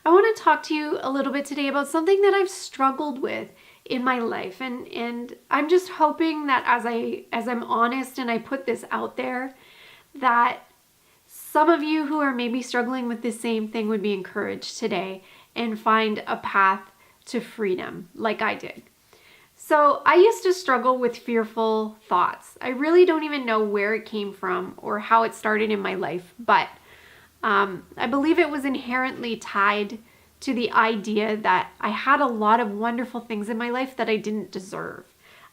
I want to talk to you a little bit today about something that I've struggled with in my life, and I'm just hoping that as I'm honest and I put this out there, that some of you who are maybe struggling with the same thing would be encouraged today and find a path to freedom like I did. So I used to struggle with fearful thoughts. I really don't even know where it came from or how it started in my life, but I believe it was inherently tied to the idea that I had a lot of wonderful things in my life that I didn't deserve.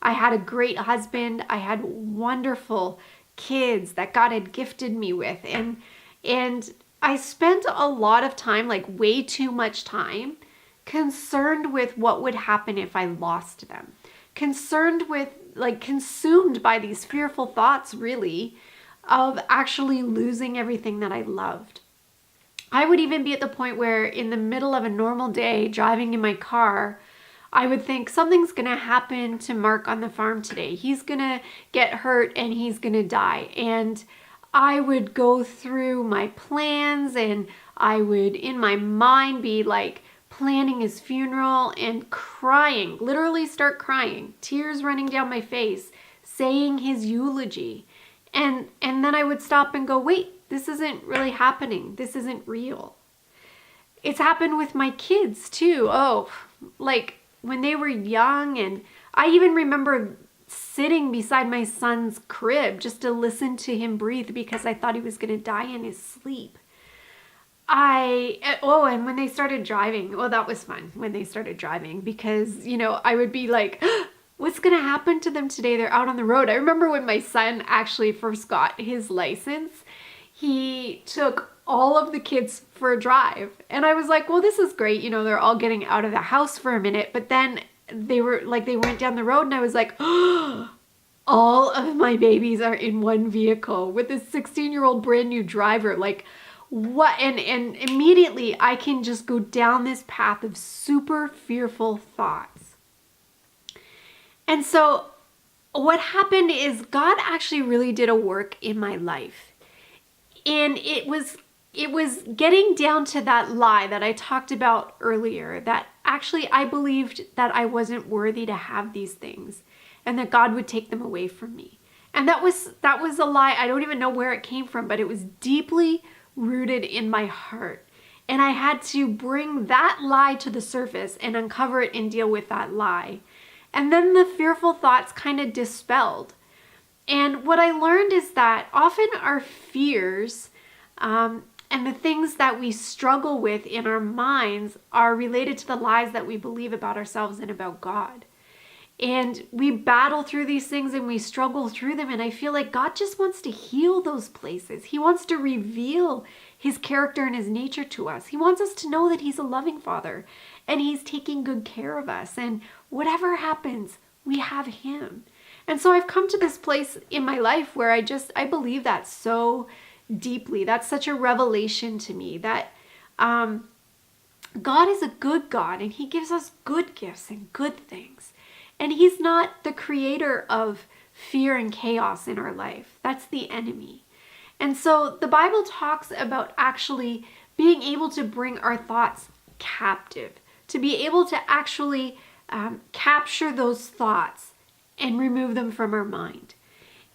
I had a great husband. I had wonderful kids that God had gifted me with, and I spent a lot of time, like way too much time, concerned with what would happen if I lost them. Concerned with, like, consumed by these fearful thoughts, really, of actually losing everything that I loved. I would even be at the point where in the middle of a normal day driving in my car, I would think something's going to happen to Mark on the farm today. He's going to get hurt and he's going to die. And I would go through my plans and I would in my mind be like planning his funeral and crying, literally start crying, tears running down my face, saying his eulogy. And then I would stop and go, wait, this isn't really happening. This isn't real. It's happened with my kids too. Oh, like when they were young, and I even remember sitting beside my son's crib just to listen to him breathe because I thought he was going to die in his sleep. And when they started driving, well, that was fun when they started driving because, I would be like, what's going to happen to them today? They're out on the road. I remember when my son actually first got his license, he took all of the kids for a drive. And I was like, well, this is great. They're all getting out of the house for a minute. But then they went down the road and I was like, oh, all of my babies are in one vehicle with this 16-year-old brand new driver. Like, what? And immediately I can just go down this path of super fearful thoughts. And so what happened is God actually really did a work in my life. And it was getting down to that lie that I talked about earlier, that actually I believed that I wasn't worthy to have these things and that God would take them away from me. And that was a lie. I don't even know where it came from, but it was deeply rooted in my heart. And I had to bring that lie to the surface and uncover it and deal with that lie. And then the fearful thoughts kind of dispelled. And what I learned is that often our fears and the things that we struggle with in our minds are related to the lies that we believe about ourselves and about God. And we battle through these things and we struggle through them. And I feel like God just wants to heal those places. He wants to reveal his character and his nature to us. He wants us to know that he's a loving father and he's taking good care of us. And whatever happens, we have him. And so I've come to this place in my life where I believe that so deeply. That's such a revelation to me that God is a good God and he gives us good gifts and good things. And he's not the creator of fear and chaos in our life. That's the enemy. And so the Bible talks about actually being able to bring our thoughts captive, to be able to actually capture those thoughts and remove them from our mind.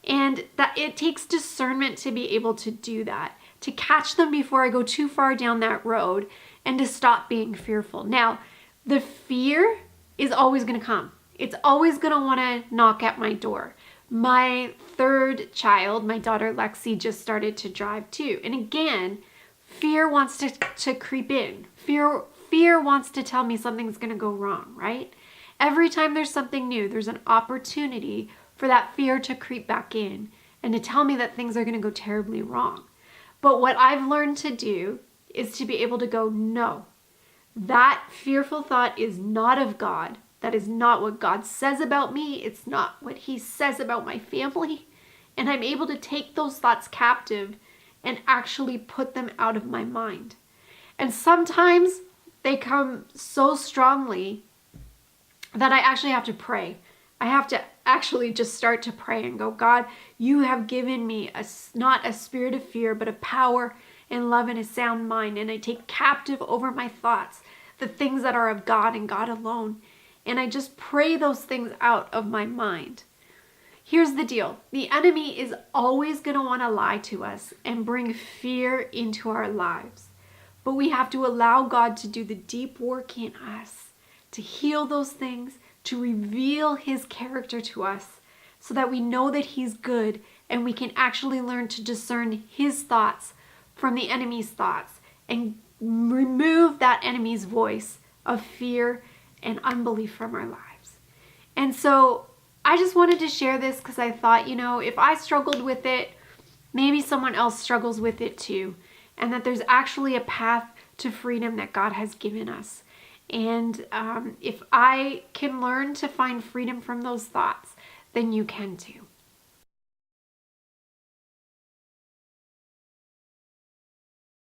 And that it takes discernment to be able to do that, to catch them before I go too far down that road and to stop being fearful. Now, the fear is always going to come. It's always going to want to knock at my door. My third child, my daughter Lexi, just started to drive too. And again, fear wants to creep in. Fear wants to tell me something's going to go wrong, right? Every time there's something new, there's an opportunity for that fear to creep back in and to tell me that things are going to go terribly wrong. But what I've learned to do is to be able to go, no, that fearful thought is not of God. That is not what God says about me. It's not what he says about my family. And I'm able to take those thoughts captive and actually put them out of my mind. And sometimes they come so strongly that I actually have to pray. I have to actually just start to pray and go, God, you have given me not a spirit of fear, but a power and love and a sound mind. And I take captive over my thoughts the things that are of God and God alone. And I just pray those things out of my mind. Here's the deal. The enemy is always going to want to lie to us and bring fear into our lives. But we have to allow God to do the deep work in us, to heal those things, to reveal his character to us so that we know that he's good and we can actually learn to discern his thoughts from the enemy's thoughts and remove that enemy's voice of fear and unbelief from our lives. And so I just wanted to share this because I thought, if I struggled with it, maybe someone else struggles with it too. And that there's actually a path to freedom that God has given us. And if I can learn to find freedom from those thoughts, then you can too.